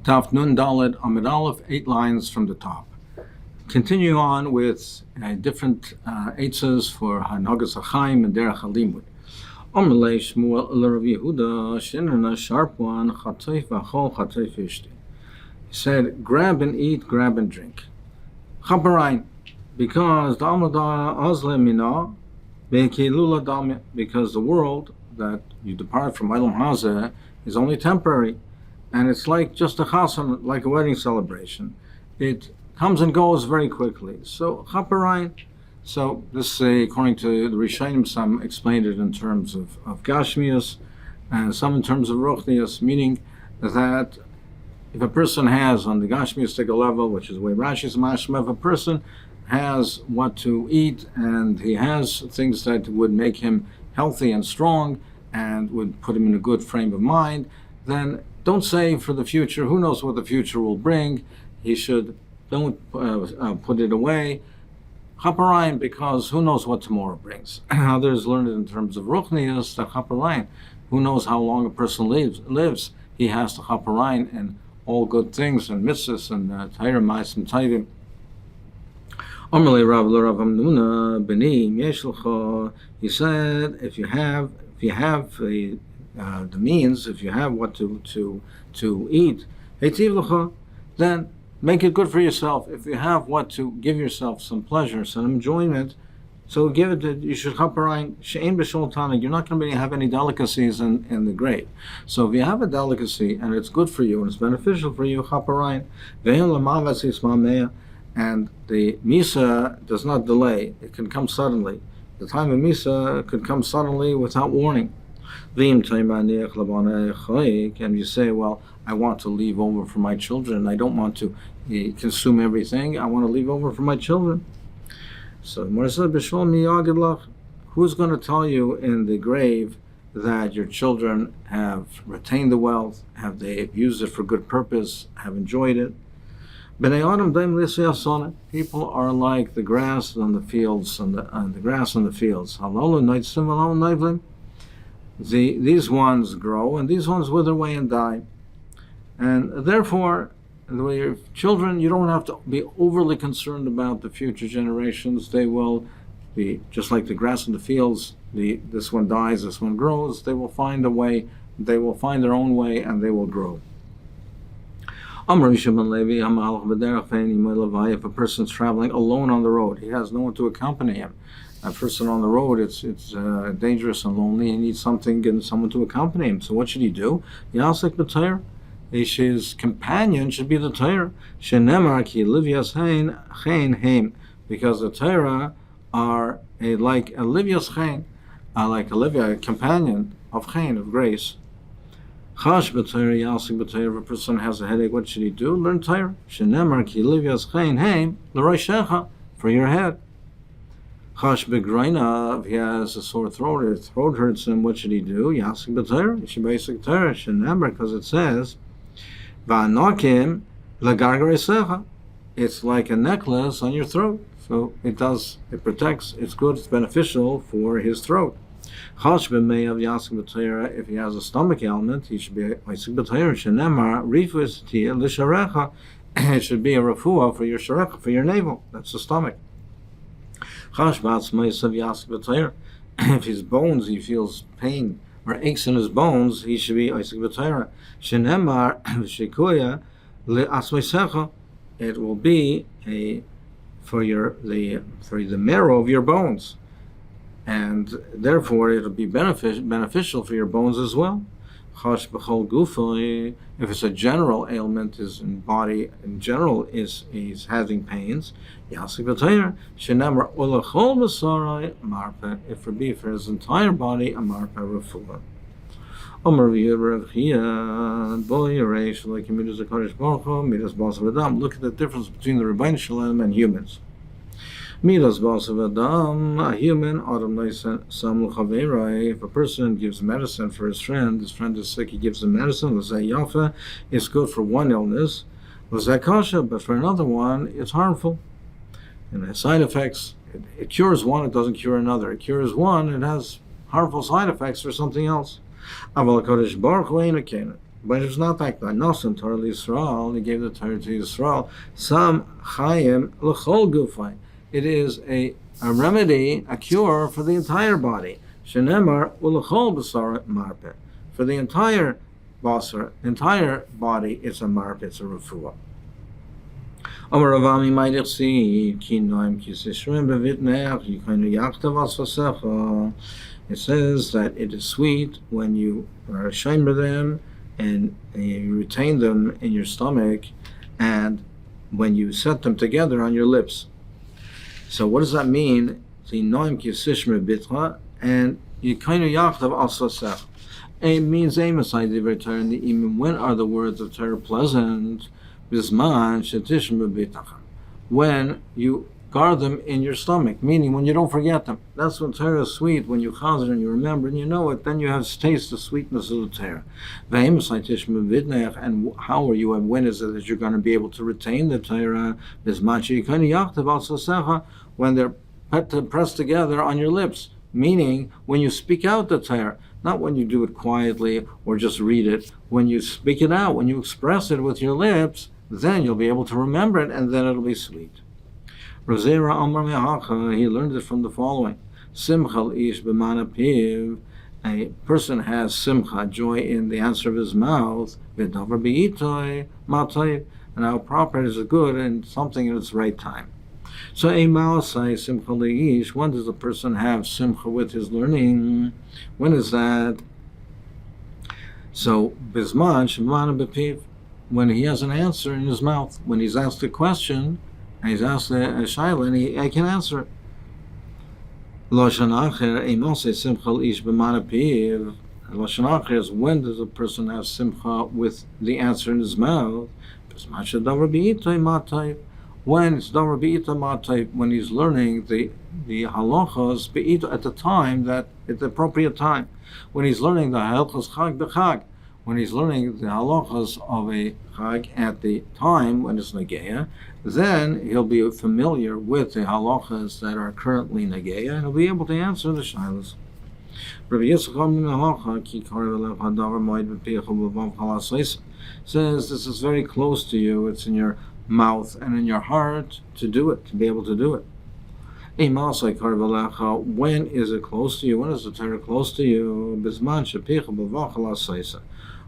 Taf Nun Dalet Amud Aleph, 8 lines from the top. Continue on with different eitzes for Hanagas HaChaim and Derech HaLimud. Omelei Shmuel Rav Yehuda Shinana sharp one Chatoif V'Achol Chatoif Ishti. He said, grab and eat, grab and drink. Chaparain, because the Amada Azle Mina Be'Kilula Dalmia, because the world that you depart from Elam Hazeh is only temporary. And it's like just a chasan, like a wedding celebration. It comes and goes very quickly. So, chaparain. So, this, according to the Rishonim, some explained it in terms of Gashmius, and some in terms of Ruchnius, meaning that if a person has, on the Gashmiistic level, which is the way Rashi's mashma, if a person has what to eat, and he has things that would make him healthy and strong, and would put him in a good frame of mind, then don't say for the future, who knows what the future will bring. Don't put it away. Chaparayim, because who knows what tomorrow brings. Others learned it in terms of Ruchnius, that Chaparayim, who knows how long a person lives. He has to Chaparayim and all good things, and mitzvahs, and Torah, Ma'as, and Tovim. Amalei Rav Rav Amnuna B'ni Yesh L'cha. He said, if you have the means, if you have what to eat, then make it good for yourself. If you have what to give yourself some pleasure, some enjoyment, so give it. You should chaparayin she'ein b'shol tana. You're not going to have any delicacies in the grave. So if you have a delicacy and it's good for you and it's beneficial for you, chaparayin ve'en l'mavas yismameh, and the misa does not delay. It can come suddenly. The time of misa could come suddenly without warning. And you say, well, I want to leave over for my children. I don't want to consume everything. I want to leave over for my children. So who's going to tell you in the grave that your children have retained the wealth, have they used it for good purpose, have enjoyed it? People are like the grass on the fields, the grass on the fields. These ones grow and these ones wither away and die. And therefore, your children, you don't have to be overly concerned about the future generations. They will be just like the grass in the fields. This one dies, this one grows. They will find a way, they will find their own way, and they will grow. If a person's traveling alone on the road, he has no one to accompany him. A person on the road, it's dangerous and lonely. He needs something and someone to accompany him. So what should he do? Yasek b'Torah. His companion should be the Torah. Shenemar ki livyas hein heim, because the Torah are like a livyas hein, like a livya, a companion of hein, of grace. Chash b'Torah, yasek b'Torah. If a person has a headache, what should he do? Learn Torah. Shenemar ki livyas hein heim l'roishecha, for your head. Chash b'Graina, if he has a sore throat, or his throat hurts him, what should he do? Yasik b'Torah, he should basic Torah. Shenemar, because it says, Va'anokim l'gargaresecha. It's like a necklace on your throat. So it protects, it's good, it's beneficial for his throat. Chash b'Meyav yasik b'Torah, if he has a stomach ailment, he should be yasik b'Torah. Shenemar rifus tia l'sharecha. It should be a refuah for your sharecha, for your navel. That's the stomach. If his bones, he feels pain or aches in his bones, he should be Isaac B'Torah. Shenemar shekuya le'asmeisecha. It will be for the marrow of your bones, and therefore it will be beneficial for your bones as well. Chash b'chol gufo. If it's a general ailment, his body in general is having pains. Yasik b'Torah. Shenemar ulachol b'sarai marpe. If it be for his entire body, a marpe refuah. Omer v'yirav chiyah bo yireish like midas hakadosh baruch hu midas basav adam. Look at the difference between the Rebbeinu Shalom and humans. Midas basav adam, a human, adam leisan sam l'chaveirai. If a person gives medicine for his friend is sick, he gives him medicine. L'zeh yafa, it's good for one illness. L'zeh kasha, but for another one, it's harmful. And the side effects, it cures one, it doesn't cure another. It cures one, it has harmful side effects for something else. Aval hakadosh baruch hu ein But it's not like that. Nosan Torah Yisrael, he gave the Torah to Yisrael. Sam Chayim L'chol Gufay. It is a remedy, a cure for the entire body. Shenemar U'L'chol B'sar Marpeh. For the entire basar, entire body, it's a marpeh, it's a refuah. Amar Ravami Ma'idich Ki Noim Ki Sishrem B'Vitnech Yikaynu Yachtav Asvasecha. It says that it is sweet when you are ashamed of them and you retain them in your stomach, and when you set them together on your lips. So what does that mean? And it means when are the words of Torah pleasant? When you guard them in your stomach, meaning when you don't forget them. That's when Torah is sweet, when you chazer and you remember and you know it, then you have taste the sweetness of the Torah. And how are you, and when is it that you're going to be able to retain the Torah? When they're pressed together on your lips, meaning when you speak out the Torah, not when you do it quietly or just read it. When you speak it out, when you express it with your lips, then you'll be able to remember it, and then it'll be sweet. Rozera Amar Mehacha, he learned it from the following: Simchal ish b'mana piv. A person has simcha, joy, in the answer of his mouth. V'davar b'itoy matayv, and how proper it is good and something in its right time. So a maasai simcha leish. When does a person have simcha with his learning? When is that? So bisman shemana b'piv, when he has an answer in his mouth, when he's asked a question. And he's asked a shaila, and I can answer it. Lashon acher, imose simcha ish b'mana piv. Lashon acher is when does a person have simcha with the answer in his mouth? When it's davar be'ita matayv, when he's learning the halachos be'ita at the time, that at the appropriate time. When he's learning the halachos chag b'chag, when he's learning the halachas of a chag at the time when it's negeya, then he'll be familiar with the halachas that are currently negeya, and he'll be able to answer the shilas. Says this is very close to you. It's in your mouth and in your heart to do it, to be able to do it. When is it close to you? When is the Torah close to you?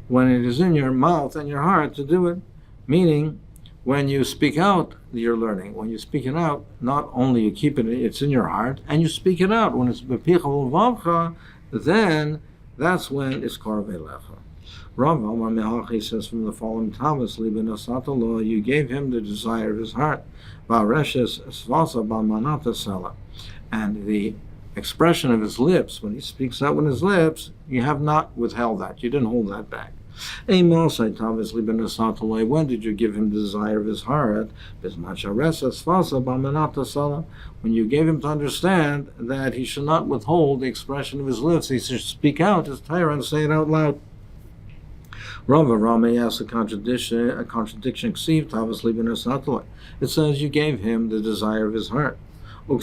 When it is in your mouth and your heart to do it, meaning when you speak out your learning, when you speak it out, not only you keep it, it's in your heart, and you speak it out. When it's bepicha v'vavcha, then that's when it's korov elecha. Rav Amar Mehachi says from the following: Tavas liben asatalo, you gave him the desire of his heart, va'reshes svasa b'manata sela, and the expression of his lips, when he speaks out with his lips, you have not withheld that, you didn't hold that back. When did you give him the desire of his heart? When you gave him to understand that he should not withhold the expression of his lips, he should speak out his Torah and say it out loud. Rava Rami asks a contradiction. It says you gave him the desire of his heart. But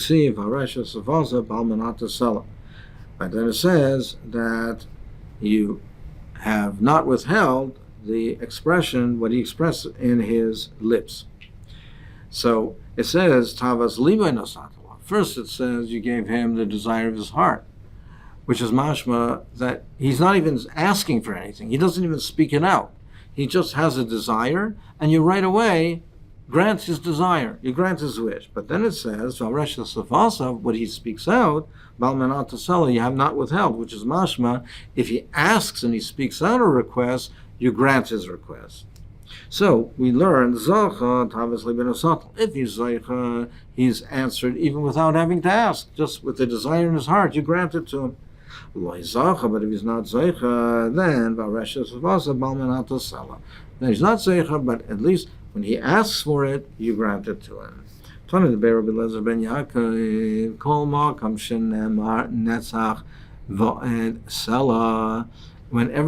then it says that you have not withheld the expression, what he expressed in his lips. So it says, Tavas liba nosatala. First it says you gave him the desire of his heart, which is mashma that he's not even asking for anything. He doesn't even speak it out. He just has a desire, and you right away grant his desire. You grant his wish. But then it says, what he speaks out, you have not withheld, which is mashma. If he asks and he speaks out a request, you grant his request. So we learn, if he's zaycha, he's answered even without having to ask, just with the desire in his heart, you grant it to him. But if he's not zaycha, then he's not zaycha, but at least when he asks for it, you grant it to him. Whenever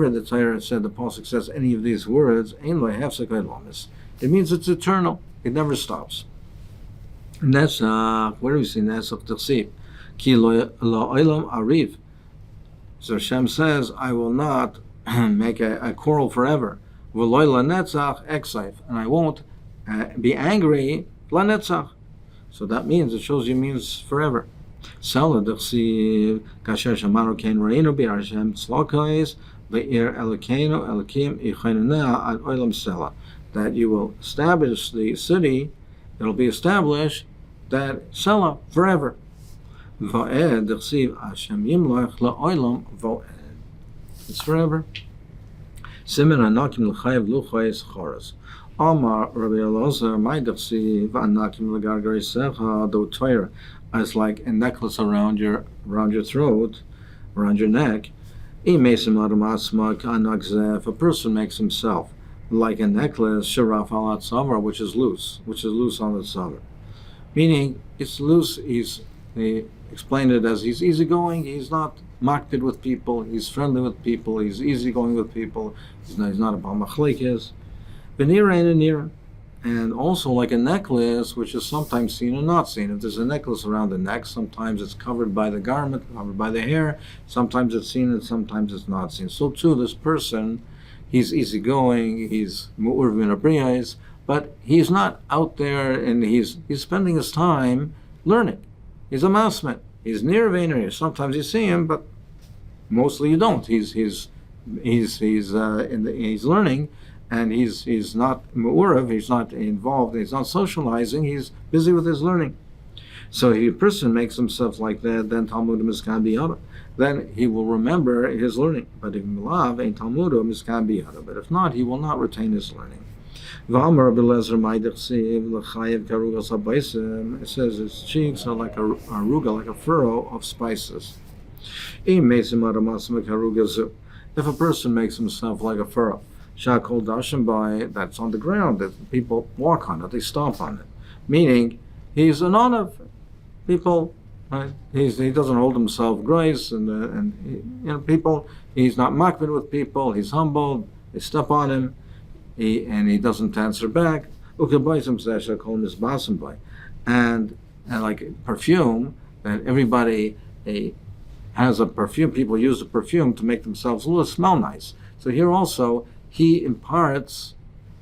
the Torah said, the Pasuk says any of these words, it means it's eternal. It never stops. Netzach, where do we see Netzach T'chsiv? Ki lo olam ariv. So Hashem says, I will not make a quarrel forever. V'loy lanetzach eksaif, and I won't be angry lanetzach. So that means, it shows you means forever. Sela d'chsiv kasher shamaru kein reinu b'yar Hashem tzlokais be'ir Elokeinu Elokim yichaynunah ad olam sela. That you will establish the city, it'll be established, that Sela, forever. Va'ed d'chsiv Hashem yimloch la'olam va'ed. It's forever. Simen anakim l'chayev luchayis choros. Amar Rabbi Elazar, my d'chsiv anakim l'gargari secha do Torah. It's like a necklace around your throat, around your neck. If a person makes himself like a necklace, sharaf al tzavar, which is loose on the tzavar. Meaning, it's loose, they explain it as he's easygoing, he's not makpid with people, he's friendly with people, he's easygoing with people, he's not a balmachlikis. And also like a necklace, which is sometimes seen and not seen. If there's a necklace around the neck, sometimes it's covered by the garment, covered by the hair, sometimes it's seen and sometimes it's not seen. So too, this person, he's easygoing, he's mu'urv abriyais, but he's not out there, and he's spending his time learning. He's a masmet. He's near Vainer. Sometimes you see him, but mostly you don't. He's learning, and he's not mu'urav, he's not involved, he's not socializing, he's busy with his learning. So if a person makes himself like that, then Talmud miskan biyada. Then he will remember his learning. But if Milav ain't Talmud miskan biyada. But if not, he will not retain his learning. It says his cheeks are like a aruga, like a furrow of spices. If a person makes himself like a furrow, Shakol Dashim by, that's on the ground, that people walk on it, they stomp on it. Meaning, he's an honor. People, right? He doesn't hold himself grace, and people, he's not makbid with people, he's humble, they step on him, and he doesn't answer back. And like perfume, that everybody has a perfume, people use a perfume to make themselves a little smell nice. So here also, he imparts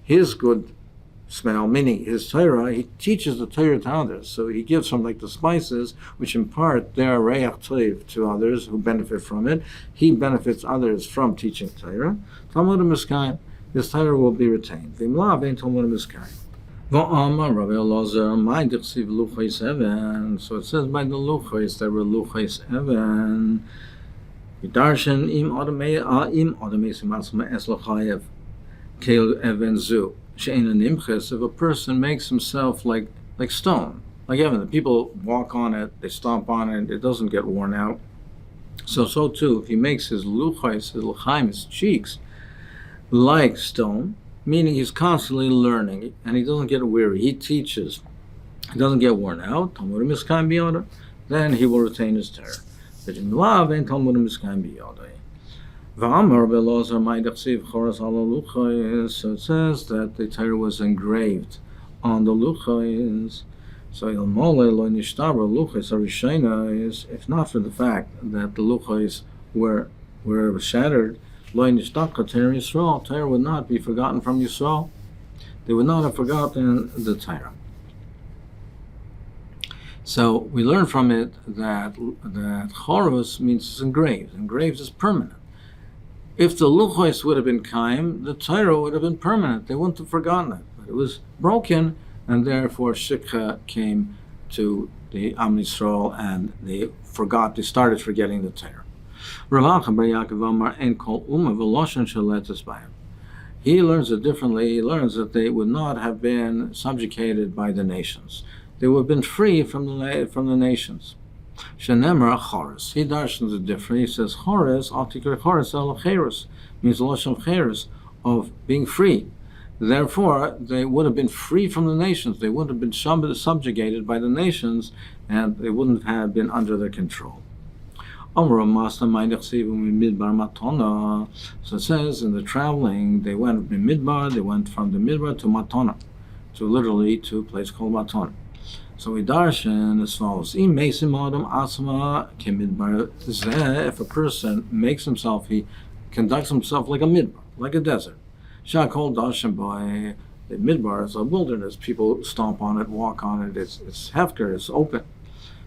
his good smell, meaning his Torah, he teaches the Torah to others. So he gives from like the spices, which impart their reach tov to others who benefit from it. He benefits others from teaching Torah. Talmud Miskayim, this Torah will be retained. V'imlav ein Talmud Miskayim. V'amar Rabbi Elazar, my d'chsiv luchais even. So it says by the luchais, there were luchais even. Darshan im automasim asma eslachayev kel even zu she'ena nimches. If a person makes himself like stone, like Evan, the people walk on it, they stomp on it, it doesn't get worn out. So too, if he makes his luchais, his l'chaim, his cheeks, like stone, meaning he's constantly learning and he doesn't get weary. He teaches, he doesn't get worn out. Then he will retain his Torah. So it says by that the Torah was engraved on the luchais. So if not for the fact that the luchais were shattered, Torah would not be forgotten from Yisrael. They would not have forgotten the Torah. So we learn from it that choros means it's engraved. Engraved is permanent. If the luchos would have been kaim, the Torah would have been permanent. They wouldn't have forgotten it. But it was broken, and therefore shikha came to the Am Yisrael, and they started forgetting the Torah. He learns it differently. He learns that they would not have been subjugated by the nations. They would have been free from the nations. Shenemar choros. He darshans it different. He says choros, altikar choros el cheros, means loshon cheros, of being free. Therefore, they would have been free from the nations. They wouldn't have been subjugated by the nations, and they wouldn't have been under their control. So it says in the traveling, they went from the midbar to Matona, to a place called Matona. So we darshan as follows: if a person makes himself, he conducts himself like a midbar, like a desert. Shakol Dashim by the midbar is a wilderness. People stomp on it, walk on it. It's hefker, it's open.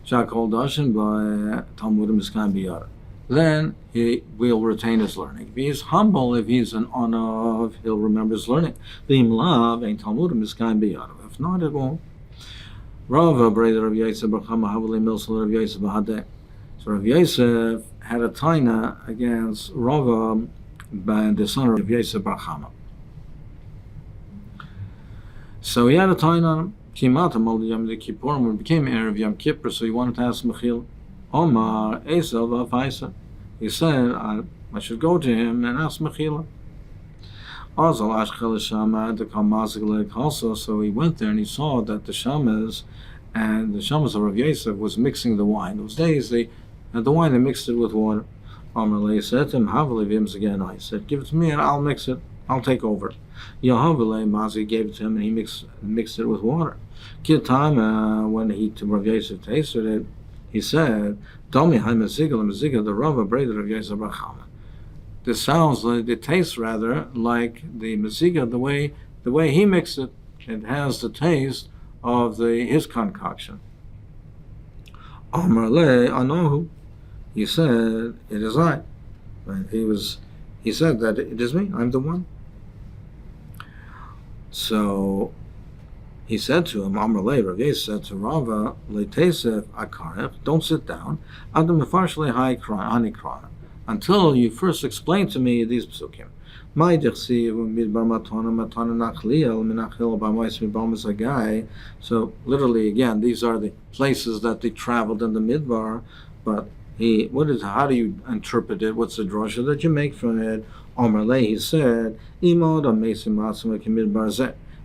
Shakol Dashim by Talmud Miskan Biyar. Then he will retain his learning. If he's humble, if he's an honor, he'll remember his learning. If not, it won't. Rava, brother of Yosef, Havali Milsel of Yosef Bahadeh. So Rav Yosef had a taina against Rava, by the son of Yosef Barchama. So he had a taina on him. Kimatam al Yom Kippurim, when it became Erev Yom Kippur, so he wanted to ask Mechil. Omar Esav Afaisa. He said, I should go to him and ask Mechila. Also, so he went there and he saw that the shamas and the shamas of Rav Yosef was mixing the wine. Those days, they had the wine, they mixed it with water. Omar said to him, I said, give it to me and I'll mix it. I'll take over. Mazi gave it to him and he mixed it with water. When Rav Yosef tasted it, he said, "Tell me, how Maziga, the Rava brother of Yosef Barchama." This sounds like, it tastes rather like the Maziga, the way he mixed it. It has the taste of his concoction. Amar le anohu. He said, "It is I." And he said that it is me. I'm the one. So he said to him, Amar le, Rav Yosef said to Rava, le tesef akarech, don't sit down, adam mefarsh hanikra, until you first explain to me these psukim. So literally, again, these are the places that they traveled in the midbar, but how do you interpret it? What's the drasha that you make from it? Amar le, he said,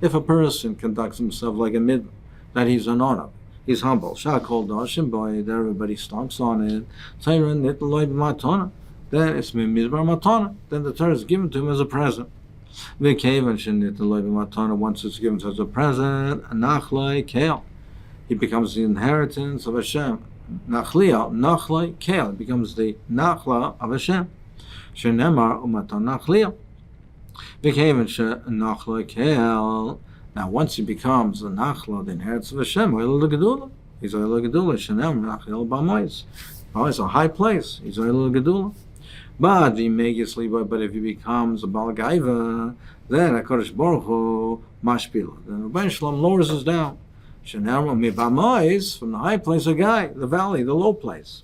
if a person conducts himself like a midbar, that he's an honor, he's humble. Shakol dashim boy, that everybody stomps on it. Then it's midbar matana. Then the Torah is given to him as a present. Once it's given to him as a present, nachlai kale, he becomes the inheritance of Hashem. Nachlai kale, it becomes the nachla of Hashem. Shenemar umatan nachlia. Now, once he becomes the nachla, the inheritance of Hashem, he's oil gedula. Shenem nachil b'mois. Oh, it's a high place. He's oil gedula. But if he becomes a balgaiva, then HaKadosh Baruch Hu mashpila. Then Rabbeinu Shalom lowers us down. Shenem b'mois, from the high place, a guy, the valley, the low place.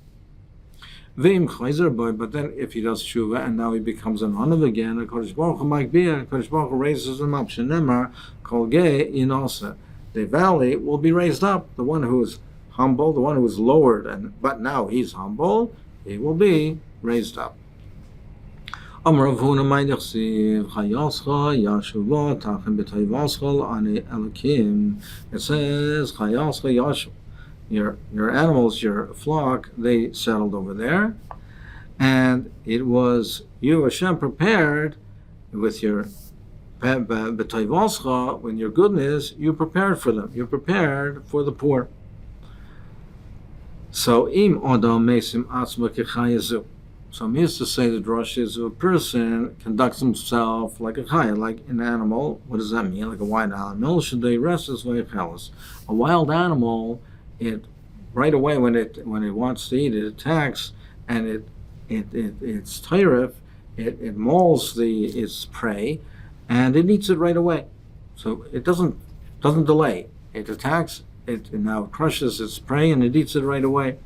But then if he does tshuva and now he becomes an anav again, HaKadosh Baruch Hu HaKadosh Baruch Hu raises him up. Shenemar kol gei inosa. The valley will be raised up. The one who is humble, the one who is lowered, but now he's humble, he will be raised up. Amar Rav Huna Maydachsiv Chayascha Yashuva Tachem B'Tayvaschal Ani Elokim. It says Chayascha Yashuv. Your animals, your flock, they settled over there, and it was you, Hashem, prepared with your b'tayvascha, when your goodness, you prepared for them. You prepared for the poor. So im adam mesim atzma kechayazu. So I'm used to say the drush is a person conducts himself like a chaya, like an animal. What does that mean? Like a wild animal. Should they rest as vayichalus? A wild animal, it right away when it wants to eat, it attacks, and it's tyref, it mauls its prey, and it eats it right away. So it doesn't delay. It attacks, it now crushes its prey, and it eats it right away.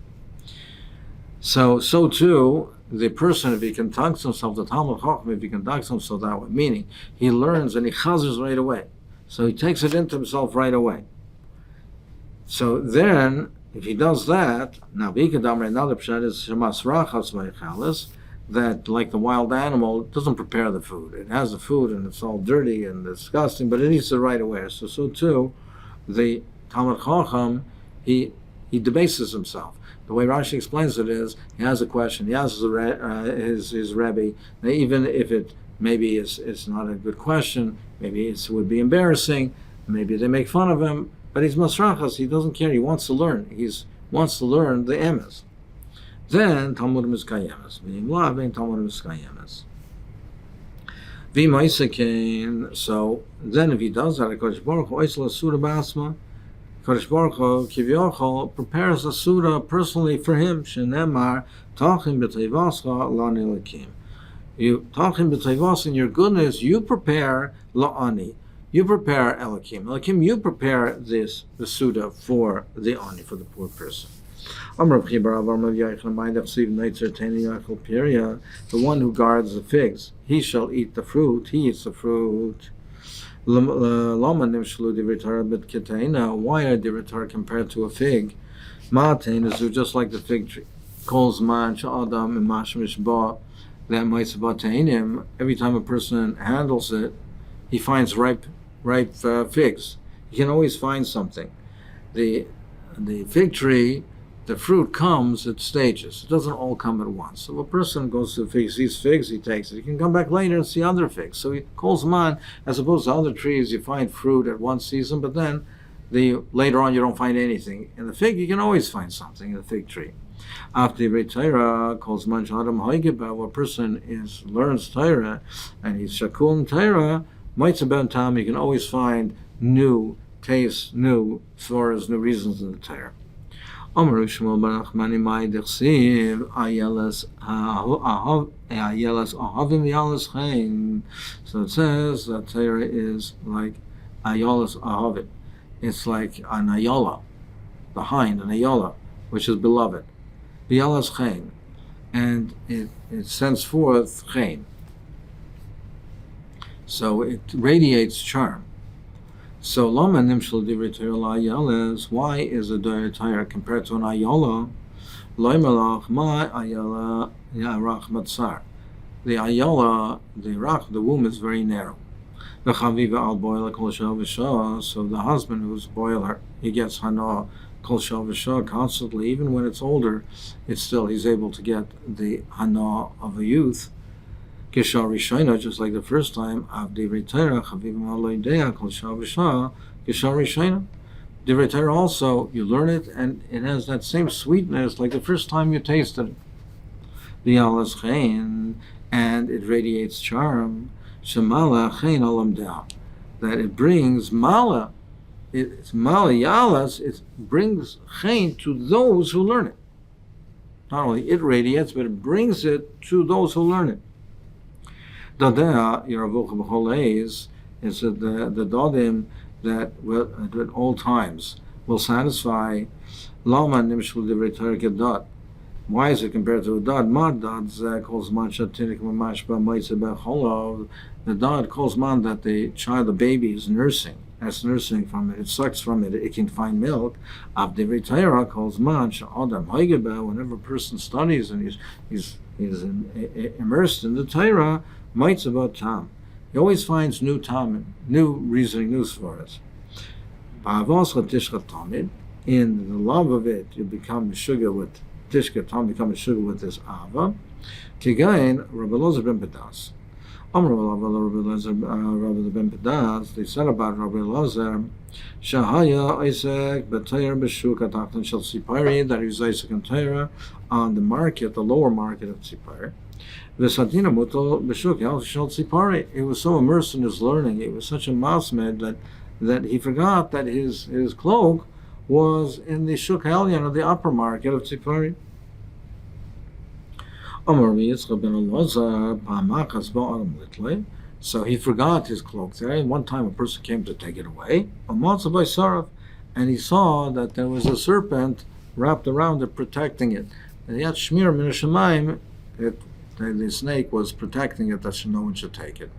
So too, the person, if he conducts himself, the Talmud Chacham, if he conducts himself that way, meaning he learns and he chazers right away. So he takes it into himself right away. So then, if he does that, now another pshat is shemas rachas vaychalis, that like the wild animal, it doesn't prepare the food. It has the food and it's all dirty and disgusting, but it eats it right away. So too, the Talmud Chacham, he debases himself. The way Rashi explains it is, he has a question, he asks his Rebbe, even if it maybe it's not a good question, maybe it would be embarrassing, maybe they make fun of him, but he's masrachas, he doesn't care, he wants to learn. He wants to learn the emes. Then Talmud Miskayemes. Talmud Miskayemes. V'maisakain. So then, if he does that, Kodesh Baruch Hu oisel asura basma. Kodesh Baruch Hu Kivyochol prepares a surah personally for him. Shenemar tachim b'tevascha lani lakim. You tachim b'tevas in your goodness. You prepare la'ani. You prepare Elokim. Elokim, you prepare the Suda for the Ani, for the poor person. The one who guards the figs, he shall eat the fruit, he eats the fruit. Why are Diritar compared to a fig? Ma'atain is just like the fig tree. Every time a person handles it, he finds ripe figs. You can always find something. The fig tree, the fruit comes at stages. It doesn't all come at once. So if a person goes to the figs, sees figs, he takes it. He can come back later and see other figs. So he calls them on, as opposed to other trees, you find fruit at one season, but then later on you don't find anything. In the fig, you can always find something in the fig tree. After Torah calls man Adam Haigeba, where a person learns Torah and he's Shakul Torah, Mitzvah Tam, you can always find new tastes, new stories, new reasons in the Torah. So it says that Torah is like Ayolas Ahavit. It's like an Ayola, the hind, an Ayola, which is beloved. Biyalas Chain. And it sends forth Chain. So it radiates charm. So Lama Nimshal Divrei Torah La'ayeles, why is a Torah compared to an Ayola? Loimelach Ma Ayola Yarach Matzar. The Ayola, the womb is very narrow. The Chaviva al Boiler Kol Shal V'Shah, so the husband who's boiler, he gets Hana Kol Shal V'Shah constantly, even when it's older, he's able to get the Hana of a youth. Kishar Rishayna, just like the first time, of Divrei Torah, Chavivim Aloidea, Kol Shal V'Shah, Kishar Rishayna. Divrei Torah also, you learn it, and it has that same sweetness like the first time you tasted it. V'yalas Chain, and it radiates charm. Shemala Chain Olam Dea, that it brings Mala, it's Mala Yalas, it brings Chain to those who learn it. Not only it radiates, but it brings it to those who learn it. Dadea Yeravucha B'chol Eis is the Dodim that will, at all times will satisfy. Lama Nimshul Divrei Torah Kedot. Why is it compared to a dad? Mad dad calls man shatinik mamash b'maitze b'cholov. The dad calls man that the baby is nursing. That's nursing from it. It sucks from it. It can find milk. Av Divrei Torah calls man sh'adam haigeba. Whenever a person studies and he's immersed in the Torah, mitzvah tam. He always finds new tam, new reasoning, new svaras. In the love of it, you become sugar with Tishka Tom, become a sugar with this Ava. Kigain, Rabbi Elazar ben Pedas. Rabbi Elazar ben Pedas, they said about Rabbi Elazar, Shahaya Isaac B'Tayr B'Shuk Atachtan Shel Tzipari, that he was Isaac and Torah on the market, the lower market of Tzipari. V'Sadina Mutal B'Shuk Shel Tzipari. He was so immersed in his learning, he was such a masmed that he forgot that his cloak was in the Shuk Halyan, or the upper market of Tzipari. So he forgot his cloak there. And one time a person came to take it away, and he saw that there was a serpent wrapped around it, protecting it. And yet Shmir Min Hashemayim, the snake was protecting it, that no one should take it.